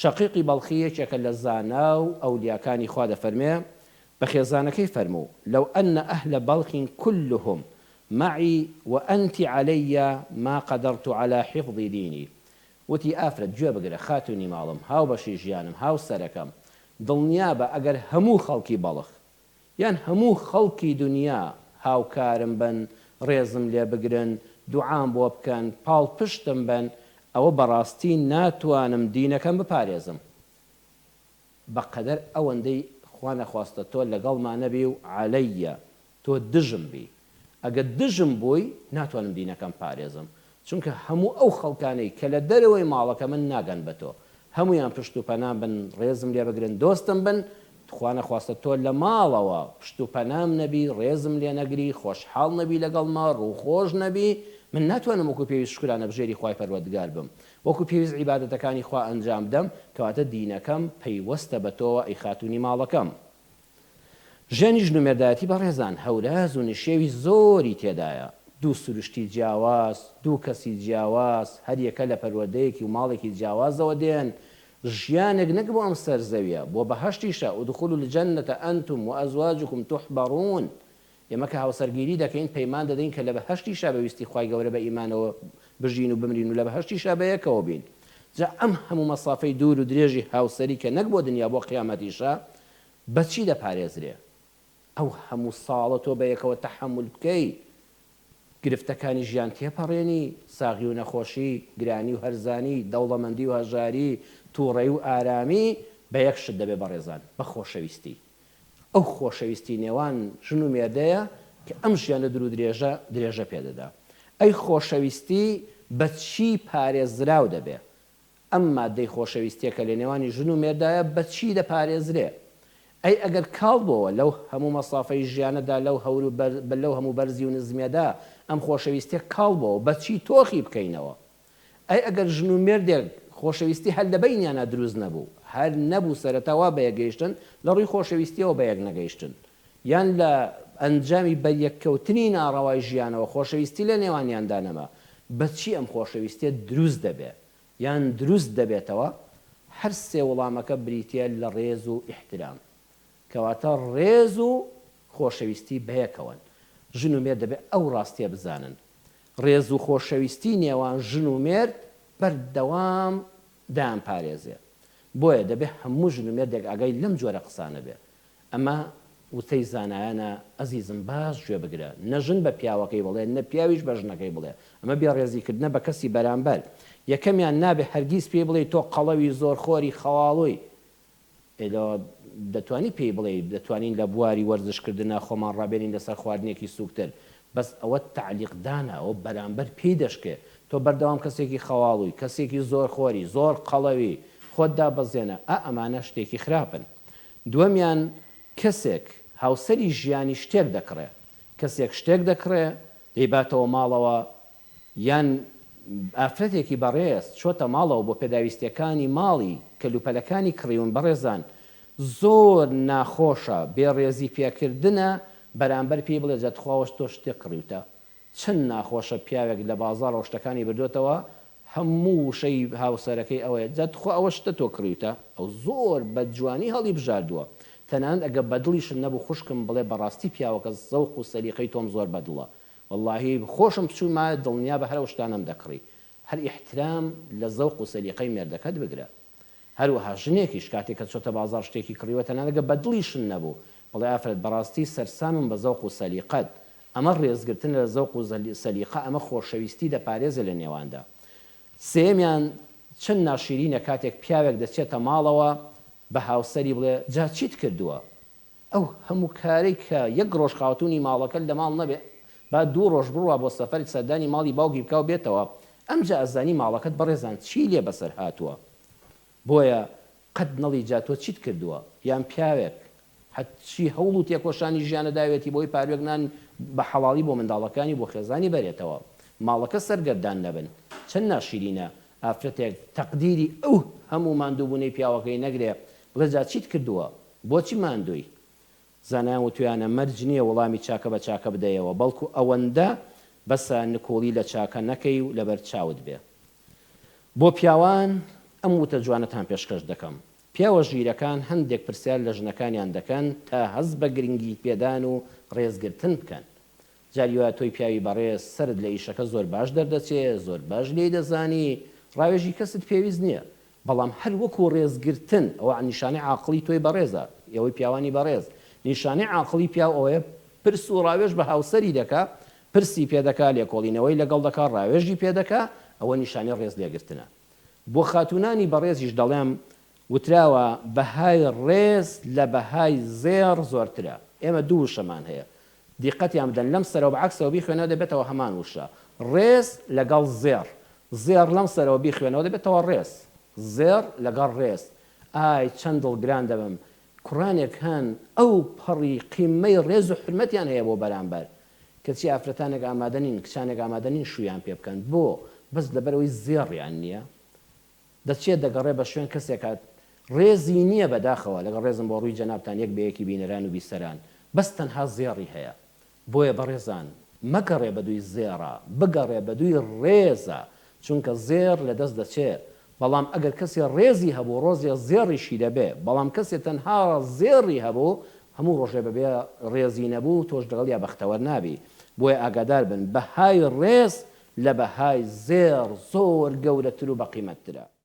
شەقیقی بەڵخی یەکێکە لە زانا و ئەولیاکانی خوا دەفەرمێ بە خێزانەکەی فەرموو لەو ئەنە ئەهلە بەڵخین كلهم معي وأنت علي ما قدرت على حفظ ديني وتی ئافرەت گوێ بگرە خاتونی ماڵم هاو بەشی ژیانم هاو سەرەکەم دڵنیا بە ئەگەر هەموو خەڵکی بەڵخ یان هەموو خەڵکی دنیا هاوکارم بن ڕێزم لێ بگرن دوعام بۆ بکەن پاڵ پشتم بن ئەوە بەڕاستی ناتوانم دینەکەم بپارێزم بەقەدەر ئەوەندەی خوا نەخواستە تۆ لەگەڵمان نەبی و عەلەیە تۆ دژم بی ئەگەر دژم بووی ناتوانم دینەکەم پارێزم چونکە هەموو ئەو خەڵکانەی کە لە دەرەوەی ماڵەکە من ناگەن بە تۆ هەمویان پشت و پەنا بن ڕێزم لێ بگرن دۆستم بن خوا نەخواستە تۆ لە ماڵەوە پشت و پەنام نەبی ڕێزم لێ نەگری خۆشحاڵ نەبی لەگەڵما ڕووخۆش نەبی من ناتوانم وەکو پێویست شکرانە بژێری خوای پەروەردگار بم وەکو پێویست عیبادەتەکانی خوا ئەنجام دەم کەواتە دینەکەم پەیوەستە بە تۆوە ئەی خاتونی ماڵەکەم ژێنی ژنومێردایەتی بەڕێزان هەوراز و نشێوی زۆری تێدایە دوو سروشتی جیاواز دوو کەسی جیاواز هەر یەکە لە پەروەردەیەکی و ماڵێکی جیاوازەوە دێن ژیانێک نەک بۆ ئەم سەرزەویە بۆ بەهەشتیشە ودخولوا الجنة أنتم وأزواجكم تحبرون ئێمە کە هاوسەرگیری دەکەین پەیمان دەدەین کە لە بەهەشتیشە بەویستی خوای گەورە بە ئیمانەوە بژین و بمرین و لە بەهەشتیشە بەیەکەوە بین جا ئەم هەموو مەسافەی دوور و درێژی هاوسەری کە نەک بۆ دنیا بۆ قیامەتیشە بەچی دەپارێزرێ ئەو هەموو ساڵە تۆ بەیەکەوە تەحەمل بکەی گرفتەکانی ژیان تێپەڕێنی ساغی و نەخۆشی گرانی و هەرزانی دەوڵەمەندی و هەژاری تووڕێی و ئارامی بە یەک شت دەبێ بەڕێزان بە خۆشەویستی ئەو خۆشەویستی نێوان ژن و مێردەیە کە ئەم ژیانە درو درێژە پێدەدا ئەی خۆشەویستی بە چی پارێزراو دەبێ ئەم مادەی خۆشەویستیەکە لە نێوانی ژن و مێردایە بە چی دەپارێزرێ ئەی ئەگەر کاڵ بۆەوە لەو هەموو مەسافەی ژیانەدا لەو هەموو بەرزی و نزمێدا ئەم خۆشەویستیە کاڵ بۆەوە بە چی تۆخی بکەینەوە ئەی ئەگەر ژن و مێردێک خۆشەویستی هەر لە بەینیانە دروست نەبوو هەر نەبوو سەرەتاوا بە یەکگەیشتن لە ڕووی خۆشەویستیەوە بە یەک نەگەیشتن یان لە ئەنجامی بەریەککەوتنی ناڕەوای ژیانەوە خۆشەویستی لە نێوانیاندا نەما بەچی ئەم خۆشەویستیە دروست دەبێت یان دروست دەبێتەوە هەر سێ وەڵامەکە بریتە لە ڕێز و ئیحترام کەواتە ڕێز و خۆشەویستی بەیەکەوەن ژن و مێرد دەبێت ئەو ڕاستیە بزانن ڕێز و خۆشەویستی نێوان ژن و مێرد بەردەوام دایان پارێزێ بۆیە دەبێت هەموو ژن و مێردێک ئاگای لەم جۆرە قسانە بێ ئەمە وتەی زانایانە ئەزیزم باش گوێ بگرە نەژن بە پیاوەکەی بڵێ نە پیاویش بە ژنەکەی بڵێ ئەمە بێڕێزیکردنە بە کەسی بەرامبەر یەکەمیان نابێ هەرگیز پێی بڵێ تۆ قەڵەوی زۆرخۆری خەواڵووی دەتوانی پێی بڵێ دەتوانین لە بواری وەرزشکردنە خۆمان ڕابێنین لەسەر خواردنێکی سوکتر بەس ئەوە تعلیقدانە ئەو بەرامبەر پێی دەشکێ تۆ بەردەوام کەسێکی خەواڵووی کەسێکی زۆرخۆری زۆر قەڵەوی خۆتدا بەزێنە ئەمانە شتێکی خراپن دووەمیان کەسێک هاوسەری ژیانی شتێک دەکڕێ کەسێک شتێک دەکڕێ دەیباتەوە ماڵەوە یان ئافرەتێکی بەڕێز چۆتە ماڵەوە بۆ پێداویستیەکانی ماڵی کەلوپەلەکانی کڕیون بەڕێزان زۆر ناخۆشە بێڕێزی پێکردنە بەرامبەر پێی بڵێ جەتخواوەش تۆ شتێک کڕیوتە چەند ناخۆشە پیاوێک لە بازاڕ شتەکانی بردوێتەوە هەموو شەی هاوسەرەکەی ئەوەیە جەتخوا ئەوە شتە تۆ کڕیوتە ئەو زۆر بە جوانی هەڵی بژاردووە تەنانەت ئەگە بەدڵیشن نەبوو خوشکم بڵێ بەڕاستی پیاوەکە زەوق و سەلیقەی تۆم زۆر بەدڵە واللهی خۆشم بچوومە دڵنیا بە هەرە شتانم دەکڕی هەر ئیحترام لە زەوق و سەلیقەی مێردەکەت بگرە هەروەها ژنێکیش کاتێک کە چۆتە بازاڕ شتێکی کڕیوە تەنانەت ئەگە بەدڵیشن نەبوو بڵێ ئافرەت بەڕاستی سەرسامم بە زەوق و سەلیقەت ئەمە ڕێزگرتن لە زەوق و سەلیقە ئەمە خۆشەویستی دەپارێزە لە نێواندا سێمیان چەند ناشیرینە کاتێک پیاوێک دەچێتە ماڵەوە بە هاوسەری بڵێ جا چیت کردووە ئەو هەموو کارێک کە یەک ڕۆژ خاوتونی ماڵەکە لە ماڵ نەبێ با دوو ڕۆژ بڕوە بۆ سەفەری سەردانی ماڵی باوکی بکاو بێتەوە ئەمجا ئەزانی ماڵەکەت بەڕێزان چی لێ بەسەر هاتووە بۆیە قەت نەڵی جا تۆ چیت کردووە یان پیاوێک هەچی هەوڵ و تێکۆشانی ژیانە داوێتی بۆی پاروێکنان بە حەواڵی بۆ منداڵەکانی بۆ خێزانی بەرێتەوە ماڵەکە سەرگەردان نەبن چەند ناشیرینە ئافرەتێک تەقدیری ئەو هەموو ماندووبوونەی پیاوەکەی نەگرێ بڵێ جا چیت کردووە بۆچی ماندووی زانایان وتویانە مەرج نییە وەڵامی چاکە بە چاکە بدەیەوە بەڵکو ئەوەندە بەسە نکۆڵی لە چاکە نەکەی و لەبەر چاوت بێ بۆ پیاوان ئەم وتە جوانەتان پێشکەش دەکەم. پیاوە ژیرەکان هەندێک پرسیار لە ژنەکانیان دەکەن تا هەز بە گرنگی پێدان و ڕێزگرتن بکەن. جاریوە تۆی پیاوی بەڕێز سرد لە ئیشەکە زۆر باش دەردەچێت، زۆر باش لێی دەزانی، ڕاوێژی کەست پێویست نییە. بەڵام هەر وەکو ڕێزگرتن ئەوە نیشانەی عاقڵی تۆی بەڕێزە، ئەوەی پیاوانی بەڕێز. نیشانەی عاقڵی پیاو ئەوەیە پرس و ڕاوێژ بە هاوسەری دەکا، پرسی پێدەکا، لێکۆڵینەوەی لەگەڵ دەکا، ڕاوێژی پێدەکا، ئەوە نیشانەی ڕێز لێگرتنە. بۆ خاتونانی بەڕێزیش دەڵێم وتراوە بەهای ڕێز لە بەهای زێڕ زۆرترە. ئێمە دوو وشەمان هەیە، دیقەتیان بدەن لەم سەرەوە بەعەکسەوە بیخوێنەوە دەبێتەوە هەمان وشە. ڕێز لەگەڵ زێڕ، زێڕ لەم سەرەوە بیخوێنەوە دەبێتەوە ڕێز، زێڕ لەگەڵ ڕێز. ئای چەند دڵگران دەبم کوڕانێک هەن ئەو پەڕی قیممەی ڕێز و حرمەتیان هەیە بۆ بەرامبەر، کەچی ئافرەتانێک ئامادە نین، کچانێک ئامادە نین شویان پێ بکەن. بۆ بەس لەبەرەوەی زێڕیان نییە، دەچێت دەگەڕێ بە شوێن کەسێکات ڕێزی نییە بەداخەوە. لەگەڵ ڕێزم بۆ ڕووی جەنابتان یەک بە یەکی بینەران و بیسەران، بەس تەنها زێڕی هەیە. بۆیە بەڕێزان مەگەڕێ بە دووی زێڕە، بگەڕێ بە دووی ڕێزە، چونکە زێر لە دەست دەچێت. بەڵام ئەگەر کەسێ ڕێزی هەبوو ڕۆژێ زێڕیشی دەبێ، بەڵام کەسێ تەنها زێڕی هەبوو هەموو ڕۆژێ بەبێ ڕێزی نەبوو تۆش دەگەڵ یا بەختەوەر نابی. بۆیە ئاگادار بن بەهای ڕێز لە بەهای زێڕ زۆر گەورەتر و بەقیمەتترە.